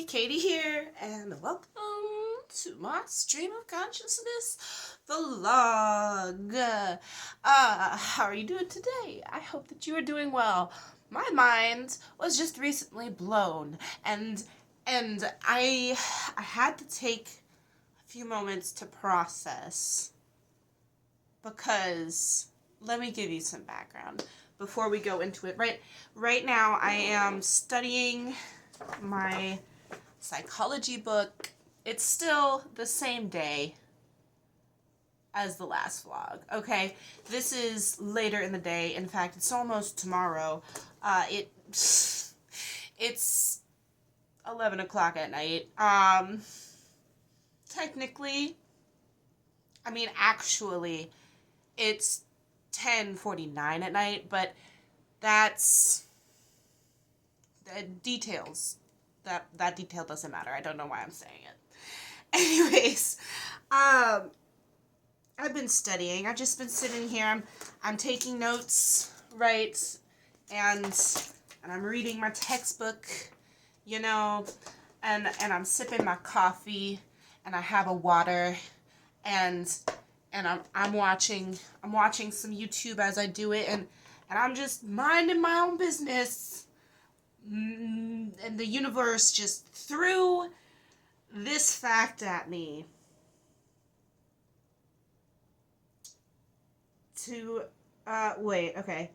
Katie here, and welcome to my stream of consciousness vlog. How are you doing today? I hope that you are doing well. My mind was just recently blown, and I had to take a few moments to process, because let me give you some background before we go into it. Right now I am studying my psychology book. It's still the same day as the last vlog, okay? This is later in the day. In fact, it's almost tomorrow. It's 11 o'clock at night. Technically, I mean, actually, it's 10:49 at night, but that's the details. That detail doesn't matter. I don't know why I'm saying it. Anyways, I've been studying. I've just been sitting here. I'm taking notes, right? And I'm reading my textbook, you know, and I'm sipping my coffee, and I have a water, and I'm watching some YouTube as I do it, and I'm just minding my own business. And the universe just threw this fact at me to wait, okay.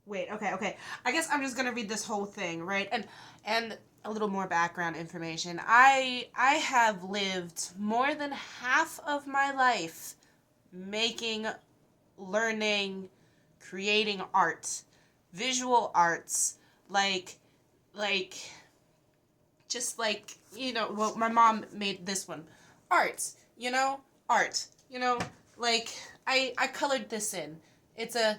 I guess I'm just gonna read this whole thing, right? And a little more background information. I have lived more than half of my life making, learning, creating art, visual arts, just like, you know, well, my mom made this one, art, like, I colored this in. I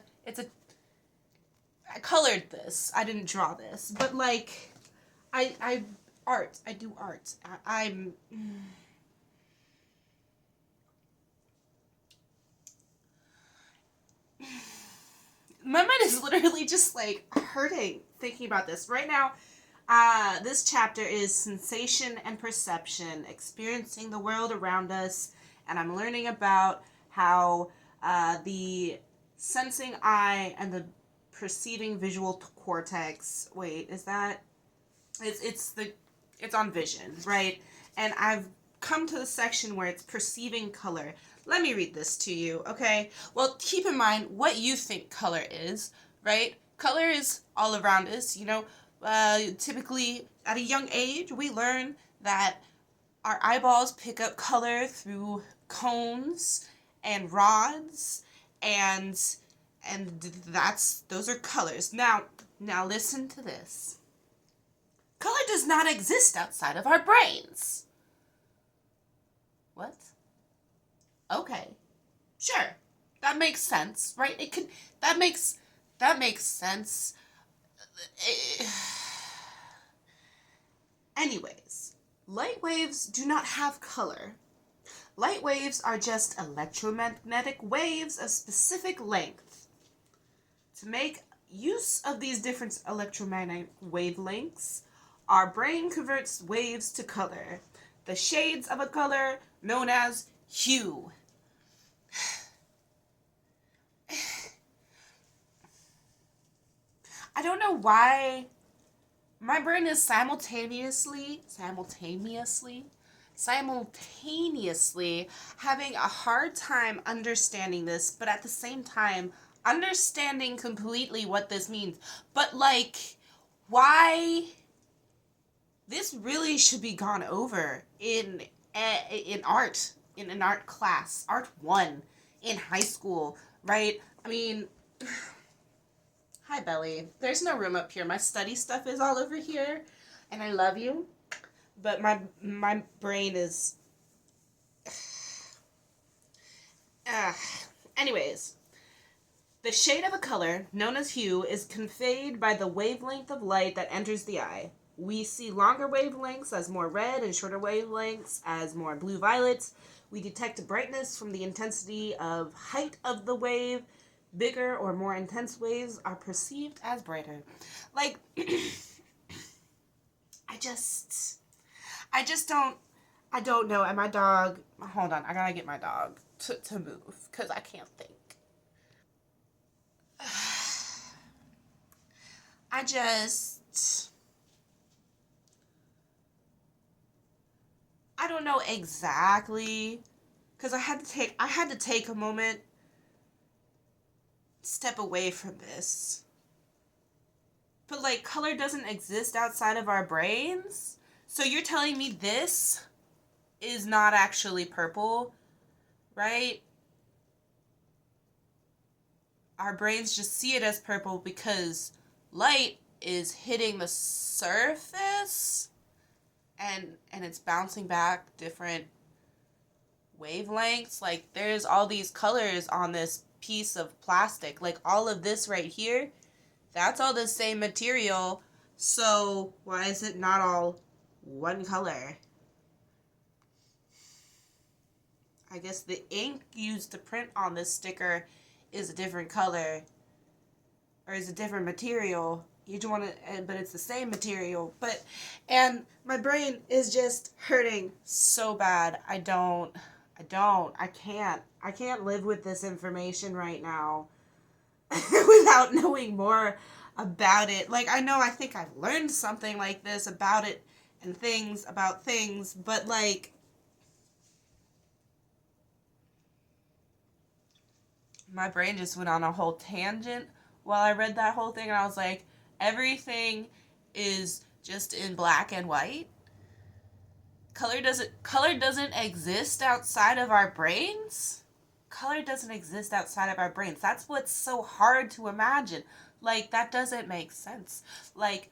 colored this. I didn't draw this, but like, I do art. I'm my mind is literally just like hurting thinking about this right now. This chapter is sensation and perception, experiencing the world around us, and I'm learning about how the sensing eye and the perceiving visual cortex. Wait, is that? It's on vision, right? And I've come to the section where it's perceiving color. Let me read this to you, okay? Well, keep in mind what you think color is, right? Color is all around us, you know. Typically, at a young age, we learn that our eyeballs pick up color through cones and rods, and those are colors. Now listen to this. Color does not exist outside of our brains. What? Okay. Sure. That makes sense, right? That makes sense. Anyways, light waves do not have color. Light waves are just electromagnetic waves of specific length. To make use of these different electromagnetic wavelengths, our brain converts waves to color, the shades of a color known as hue. I don't know why my brain is simultaneously having a hard time understanding this, but at the same time understanding completely what this means. But like, why? This really should be gone over in art, in an art class, art 1 in high school, right? I mean, hi Belly. There's no room up here. My study stuff is all over here, and I love you, but my brain is anyways. The shade of a color, known as hue, is conveyed by the wavelength of light that enters the eye. We see longer wavelengths as more red and shorter wavelengths as more blue-violet. We detect brightness from the intensity of height of the wave. Bigger or more intense waves are perceived as brighter. Like, I just, I don't know. And my dog, hold on, I gotta get my dog to move because I can't think. I just, I don't know exactly because I had to take a moment, step away from this. But like color doesn't exist outside of our brains. So you're telling me this is not actually purple, right? Our brains just see it as purple because light is hitting the surface and it's bouncing back different wavelengths. Like there's all these colors on this piece of plastic. Like all of this right here, that's all the same material. So why is it not all one color? I guess the ink used to print on this sticker is a different color or is a different material. Each one, but it's the same material. And my brain is just hurting so bad. I can't live with this information right now without knowing more about it. Like, I think I've learned something like this about it and things about things, but like, my brain just went on a whole tangent while I read that whole thing, and I was like, everything is just in black and white. Color doesn't exist outside of our brains. Color doesn't exist outside of our brains. That's what's so hard to imagine. Like that doesn't make sense. Like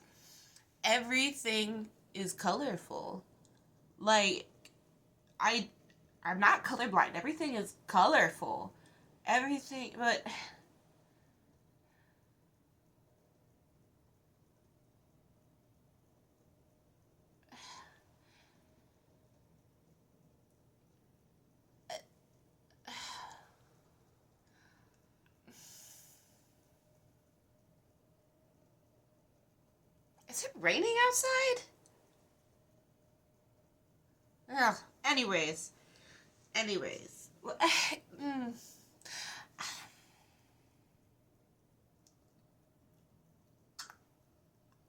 everything is colorful. Like I I'm not colorblind. Everything is colorful. Everything, but is it raining outside? Ugh. Anyways.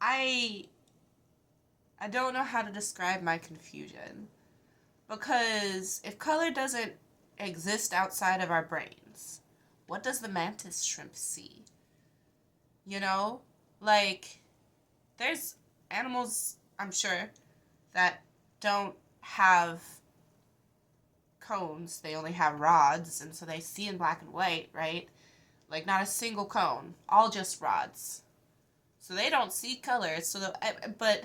I I don't know how to describe my confusion because if color doesn't exist outside of our brains, what does the mantis shrimp see? You know? Like there's animals, I'm sure, that don't have cones. They only have rods, and so they see in black and white, right? Like not a single cone, all just rods. So they don't see colors. But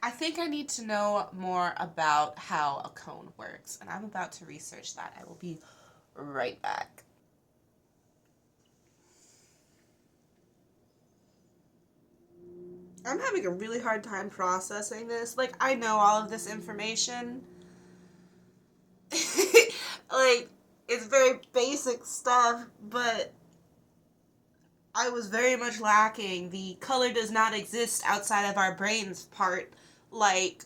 I think I need to know more about how a cone works, and I'm about to research that. I will be right back. I'm having a really hard time processing this. Like, I know all of this information. Like, it's very basic stuff, but I was very much lacking the color does not exist outside of our brains part. Like,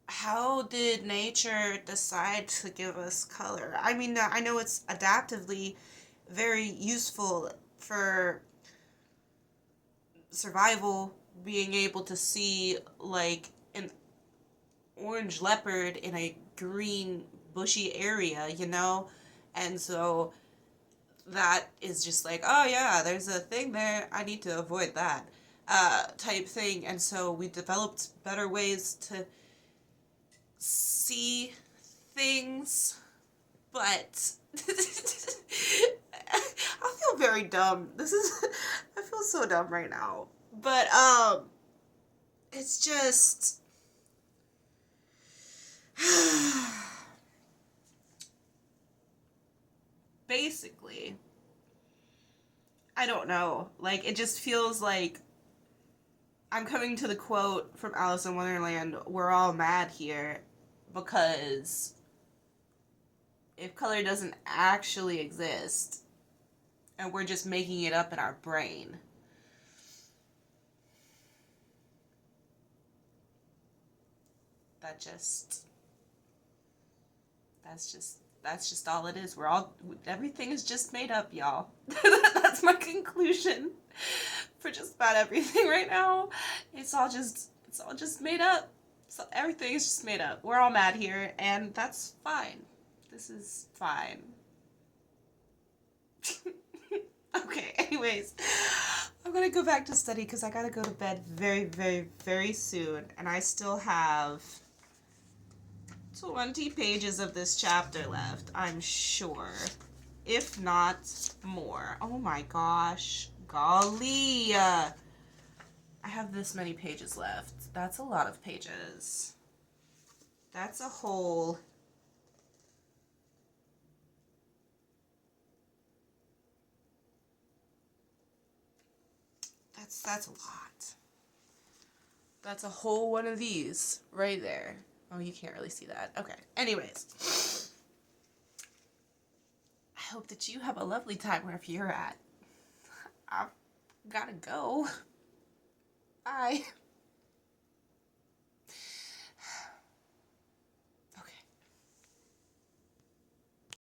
how did nature decide to give us color? I mean, I know it's adaptively very useful for survival, being able to see like an orange leopard in a green bushy area, you know? And so that is just like, oh yeah, there's a thing there, I need to avoid that type thing. And so we developed better ways to see things, but I feel very dumb. I feel so dumb right now. But it's just basically, I don't know. Like it just feels like I'm coming to the quote from Alice in Wonderland, we're all mad here because if color doesn't actually exist and we're just making it up in our brain? That's just all it is. Everything is just made up, y'all. That's my conclusion for just about everything right now. It's all just made up. So everything is just made up. We're all mad here, and that's fine. This is fine. Okay, anyways, I'm gonna go back to study because I gotta go to bed very, very, very soon, and I still have 20 pages of this chapter left, I'm sure. If not more. Oh my gosh. Golly. I have this many pages left. That's a lot of pages. That's a whole... That's a lot. That's a whole one of these right there. Oh, you can't really see that. Okay. Anyways. I hope that you have a lovely time wherever you're at. I've gotta go.